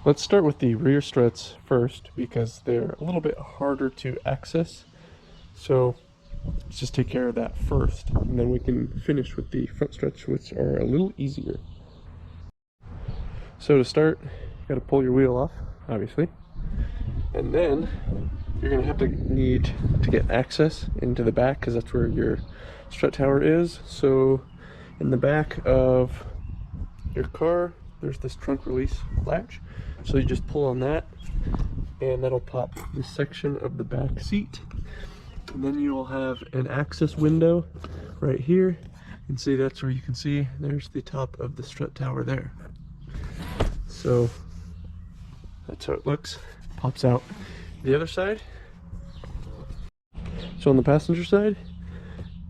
Let's start with the rear struts first because they're a little bit harder to access. So let's just take care of that first, and then we can finish with the front struts, which are a little easier. So to start, you got to pull your wheel off, obviously, and then you're going to have to need to get access into the back because that's where your strut tower is. So in the back of your car, there's this trunk release latch. So you just pull on that, and that'll pop this section of the back seat. And then you will have an access window right here. And see, that's where you can see there's the top of the strut tower there. So that's how it looks. Pops out the other side. So on the passenger side,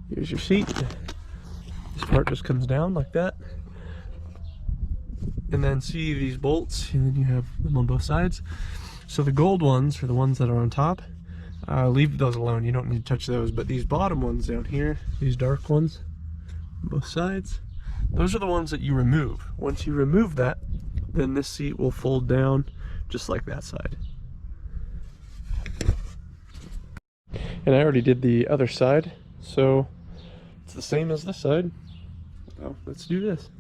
here's your seat. This part just comes down like that. And then see these bolts, and then you have them on both sides. So the gold ones are the ones that are on top. Leave those alone, you don't need to touch those. But these bottom ones down here, these dark ones on both sides, those are the ones that you remove. Once you remove that, then this seat will fold down just like that side. And I already did the other side, so it's the same as this side. Well, let's do this.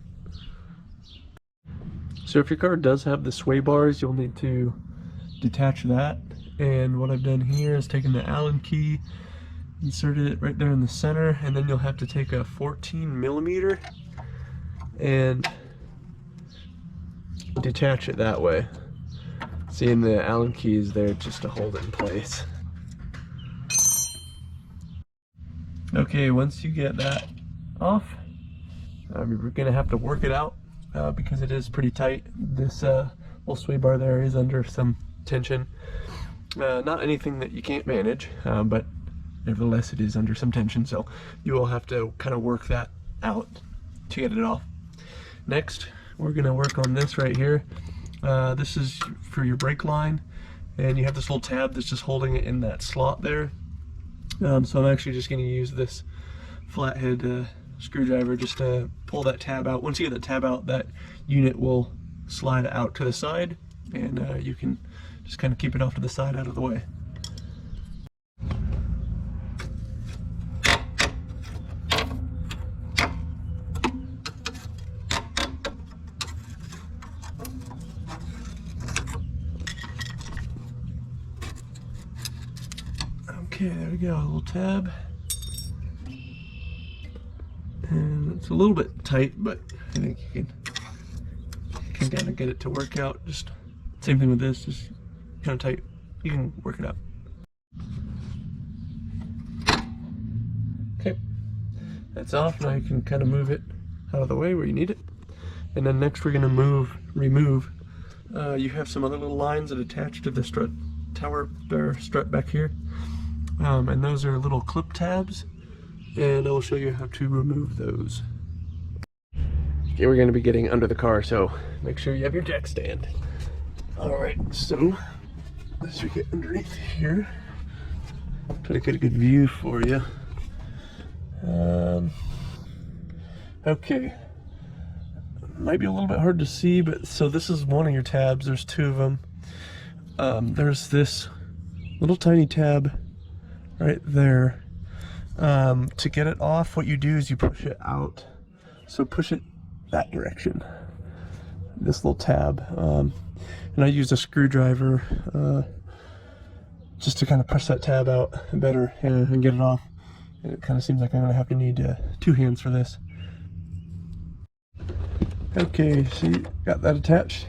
So if your car does have the sway bars, you'll need to detach that. And what I've done here is taken the Allen key, inserted it right there in the center, and then you'll have to take a 14mm and detach it that way. Seeing the Allen key is there just to hold it in place. Okay, once you get that off, you're gonna have to work it out because it is pretty tight. This little sway bar there is under some tension. Not anything that you can't manage, but nevertheless it is under some tension, so you will have to kind of work that out to get it off. Next, we're gonna work on this right here. This is for your brake line, and you have this little tab that's just holding it in that slot there. So I'm actually just gonna use this flathead screwdriver just to pull that tab out. Once you get that tab out, that unit will slide out to the side, and you can just kind of keep it off to the side out of the way. Okay, there we go, a little tab. And it's a little bit tight, but I think you can kind of get it to work out. Just same thing with this, just kind of tight. You can work it out. Okay, that's off. Now you can kind of move it out of the way where you need it. And then next we're going to remove. You have some other little lines that attach to the strut tower, or strut back here. And those are little clip tabs. And I will show you how to remove those. Okay, we're going to be getting under the car, so make sure you have your jack stand. Alright, so as we get underneath here, try to get a good view for you. Okay, might be a little bit hard to see, but so this is one of your tabs. There's two of them. There's this little tiny tab right there. To get it off, what you do is you push it out. So push it that direction, this little tab. And I use a screwdriver just to kind of push that tab out better and get it off. And it kind of seems like I'm going to have to need two hands for this. Okay, so you got that attached.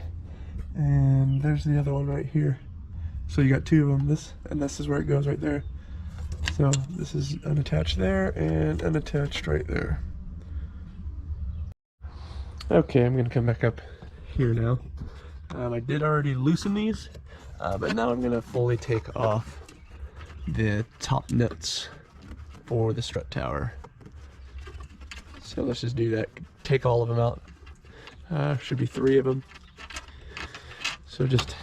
And there's the other one right here. So you got two of them, this is where it goes right there. So this is unattached there and unattached right there. Okay, I'm going to come back up here now. I did already loosen these, but now I'm going to fully take off the top nuts for the strut tower. So let's just do that. Take all of them out. Should be 3 of them. So just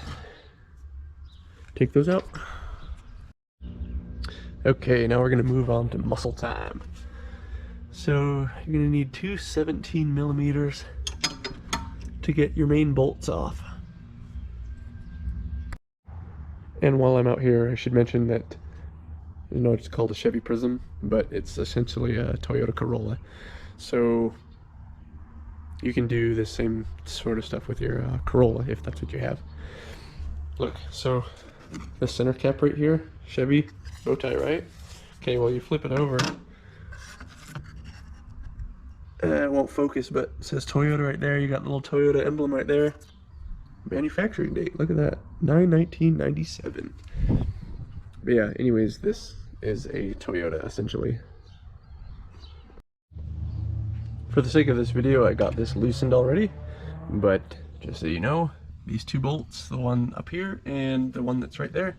take those out. Okay, now we're going to move on to muscle time. So you're going to need two 17mm to get your main bolts off. And while I'm out here, I should mention that, you know, it's called a Chevy Prizm, but it's essentially a Toyota Corolla. So you can do the same sort of stuff with your Corolla if that's what you have. Look, so the center cap right here, Chevy bow tie, right? Okay, well, you flip it over. It won't focus, but it says Toyota right there. You got the little Toyota emblem right there. Manufacturing date, look at that, 9/1997. But yeah, anyways, this is a Toyota essentially. For the sake of this video, I got this loosened already, but just so you know, these two bolts, the one up here and the one that's right there,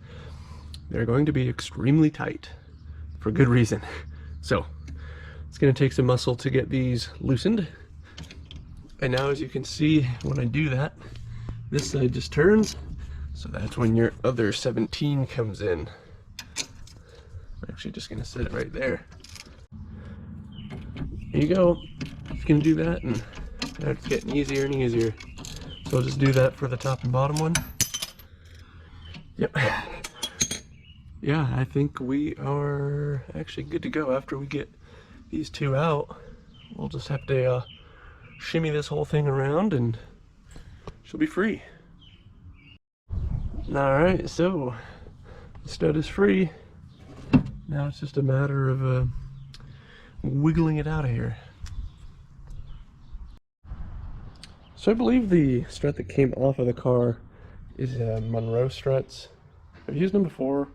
they're going to be extremely tight for good reason. So it's going to take some muscle to get these loosened. And now, as you can see, when I do that, this side just turns, so that's when your other 17 comes in. I'm actually just going to set it right there. There you go. Just going to do that, and it's getting easier and easier. So I'll just do that for the top and bottom one. Yep. Yeah, I think we are actually good to go. After we get these two out, we'll just have to shimmy this whole thing around and she'll be free. Alright, so the stud is free. Now it's just a matter of wiggling it out of here. So I believe the strut that came off of the car is Monroe struts. I've used them before.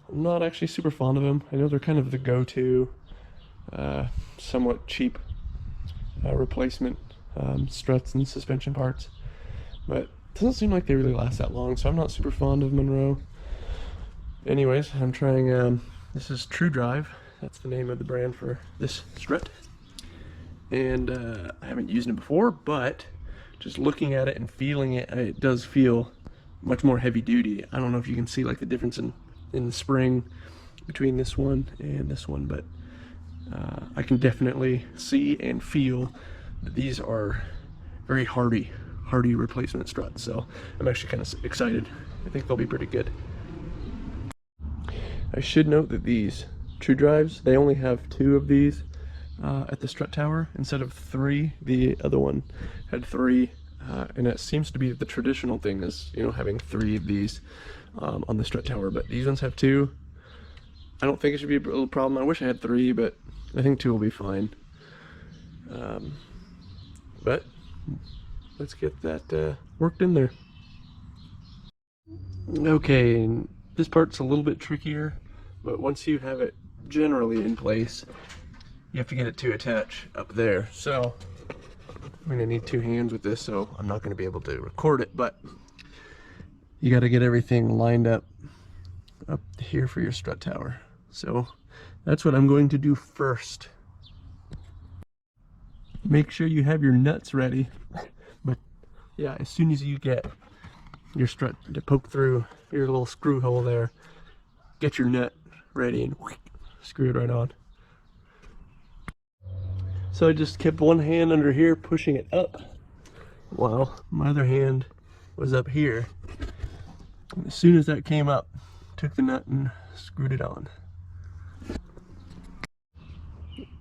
I'm not actually super fond of them. I know they're kind of the go-to, somewhat cheap replacement struts and suspension parts, but it doesn't seem like they really last that long, so I'm not super fond of Monroe. Anyways, I'm trying, this is True Drive. That's the name of the brand for this strut. And I haven't used it before, but just looking at it and feeling it, it does feel much more heavy duty. I don't know if you can see like the difference in the spring between this one and this one, but I can definitely see and feel that these are very hardy replacement struts. So I'm actually kind of excited. I think they'll be pretty good. I should note that these True Drives, they only have 2 of these at the strut tower instead of 3. The other one had 3, and it seems to be the traditional thing is, you know, having 3 of these on the strut tower, but these ones have 2. I don't think it should be a little problem. I wish I had 3, but I think 2 will be fine. But let's get that worked in there. Okay, and this part's a little bit trickier, but once you have it generally in place, you have to get it to attach up there. So I'm going to need 2 hands with this, so I'm not going to be able to record it, but you got to get everything lined up here for your strut tower. So that's what I'm going to do first. Make sure you have your nuts ready. But yeah, as soon as you get your strut to poke through your little screw hole there, get your nut ready and screw it right on. So I just kept one hand under here pushing it up while my other hand was up here. And as soon as that came up, took the nut and screwed it on.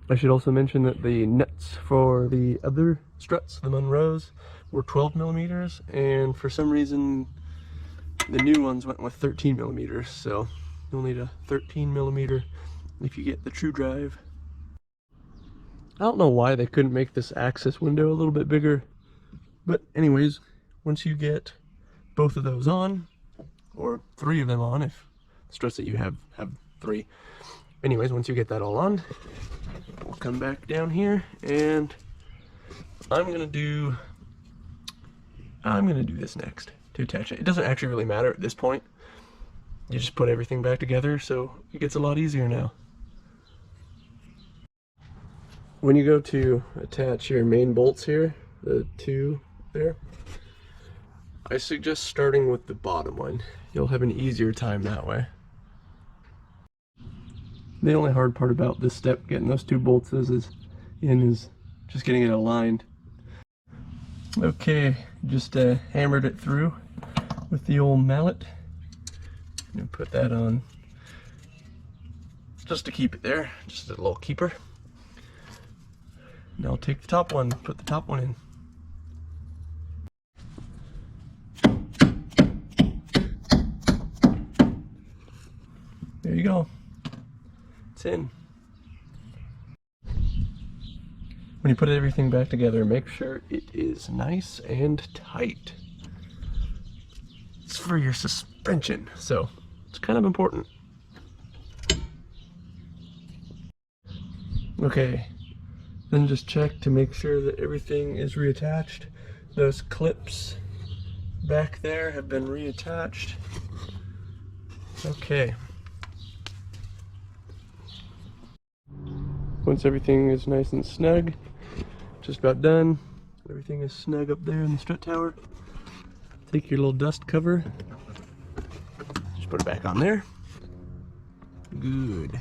I should also mention that the nuts for the other struts, the Monroes, were 12 millimeters, and for some reason the new ones went with 13 millimeters, so you'll need a 13 millimeter if you get the True Drive. I don't know why they couldn't make this access window a little bit bigger, but anyways, once you get both of those on, or 3 of them on, if the struts that you have 3. Anyways, once you get that all on, we'll come back down here, and I'm gonna do this next to attach it. It doesn't actually really matter at this point. You just put everything back together, so it gets a lot easier now. When you go to attach your main bolts here, the 2 there, I suggest starting with the bottom one. You'll have an easier time that way. The only hard part about this step, getting those 2 bolts is just getting it aligned. Okay, just hammered it through with the old mallet, And put that on just to keep it there, just a little keeper. Now take the top one, put the top one in. There you go. It's in. When you put everything back together, make sure it is nice and tight. It's for your suspension, so it's kind of important. Okay, then just check to make sure that everything is reattached. Those clips back there have been reattached. Okay. Once everything is nice and snug, just about done. Everything is snug up there in the strut tower. Take your little dust cover, just put it back on there. Good.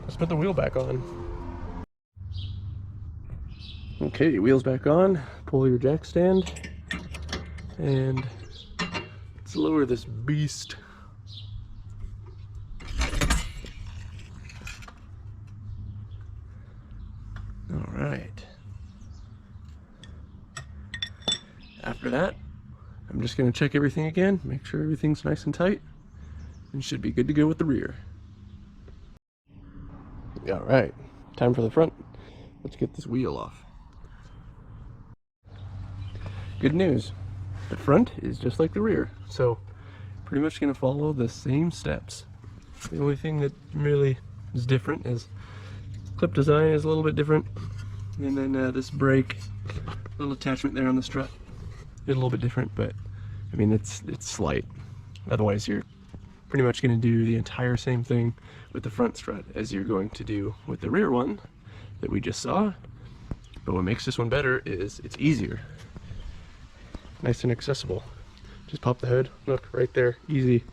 Let's put the wheel back on. Okay, wheels back on. Pull your jack stand, and let's lower this beast. All right. After that, I'm just going to check everything again, make sure everything's nice and tight, and should be good to go with the rear. All right, time for the front. Let's get this wheel off. Good news, the front is just like the rear, so pretty much going to follow the same steps. The only thing that really is different is clip design is a little bit different, and then this brake, little attachment there on the strut is a little bit different, but I mean it's slight. Otherwise you're pretty much going to do the entire same thing with the front strut as you're going to do with the rear one that we just saw. But what makes this one better is it's easier, nice and accessible. Just pop the hood, look right there, easy.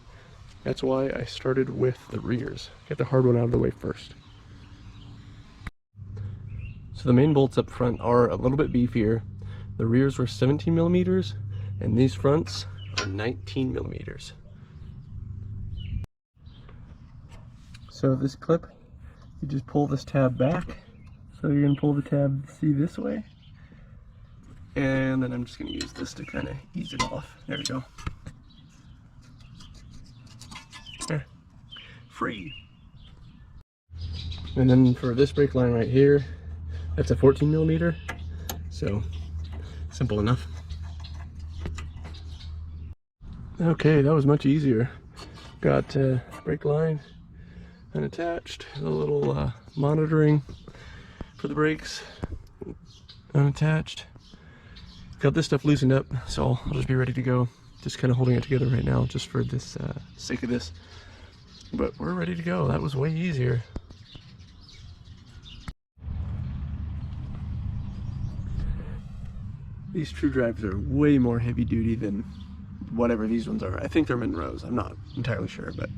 That's why I started with the rears. Get the hard one out of the way first. So the main bolts up front are a little bit beefier. The rears were 17 millimeters, and these fronts are 19 millimeters. So this clip, you just pull this tab back. So you're gonna pull the tab C this way. And then I'm just gonna use this to kind of ease it off. There we go. There. Free. And then for this brake line right here, that's a 14 millimeter. So simple enough. Okay, that was much easier. Got brake line unattached, a little monitoring for the brakes unattached. Got this stuff loosened up, so I'll just be ready to go. Just kind of holding it together right now, just for this sake of this. But we're ready to go. That was way easier. These true drives are way more heavy duty than whatever these ones are. I think they're Monroes. I'm not entirely sure, but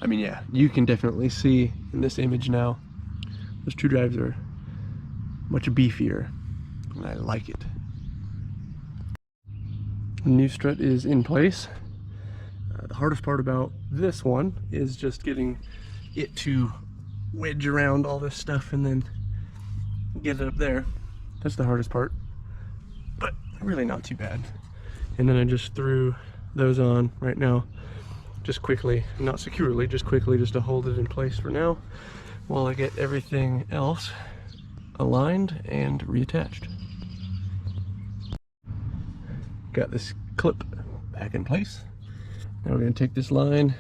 I mean, yeah, you can definitely see in this image now, those true drives are much beefier, and I like it. The new strut is in place. The hardest part about this one is just getting it to wedge around all this stuff and then get it up there. That's the hardest part, but really not too bad. And then I just threw those on right now, just quickly, not securely, just quickly, just to hold it in place for now while I get everything else aligned and reattached. Got this clip back in place. Now we're going to take this line,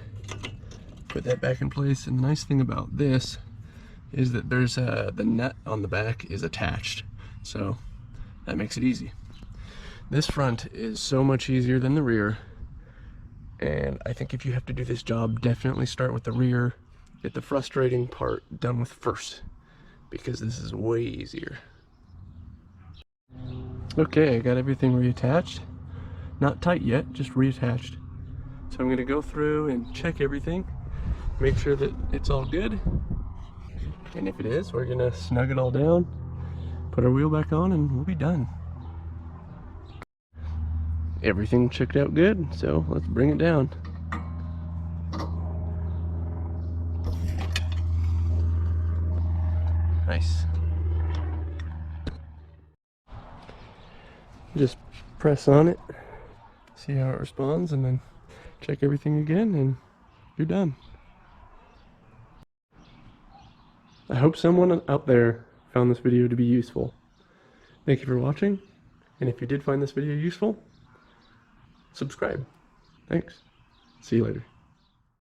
put that back in place, and the nice thing about this is that there's the nut on the back is attached, so that makes it easy. This front is so much easier than the rear, and I think if you have to do this job, definitely start with the rear. Get the frustrating part done with first, because this is way easier. Okay, I got everything reattached. Not tight yet, just reattached. So I'm going to go through and check everything, make sure that it's all good. And if it is, we're going to snug it all down, put our wheel back on, and we'll be done. Everything checked out good, so let's bring it down. Nice. Just press on it, see how it responds, and then check everything again, and you're done. I hope someone out there found this video to be useful. Thank you for watching, and if you did find this video useful, subscribe. Thanks. See you later.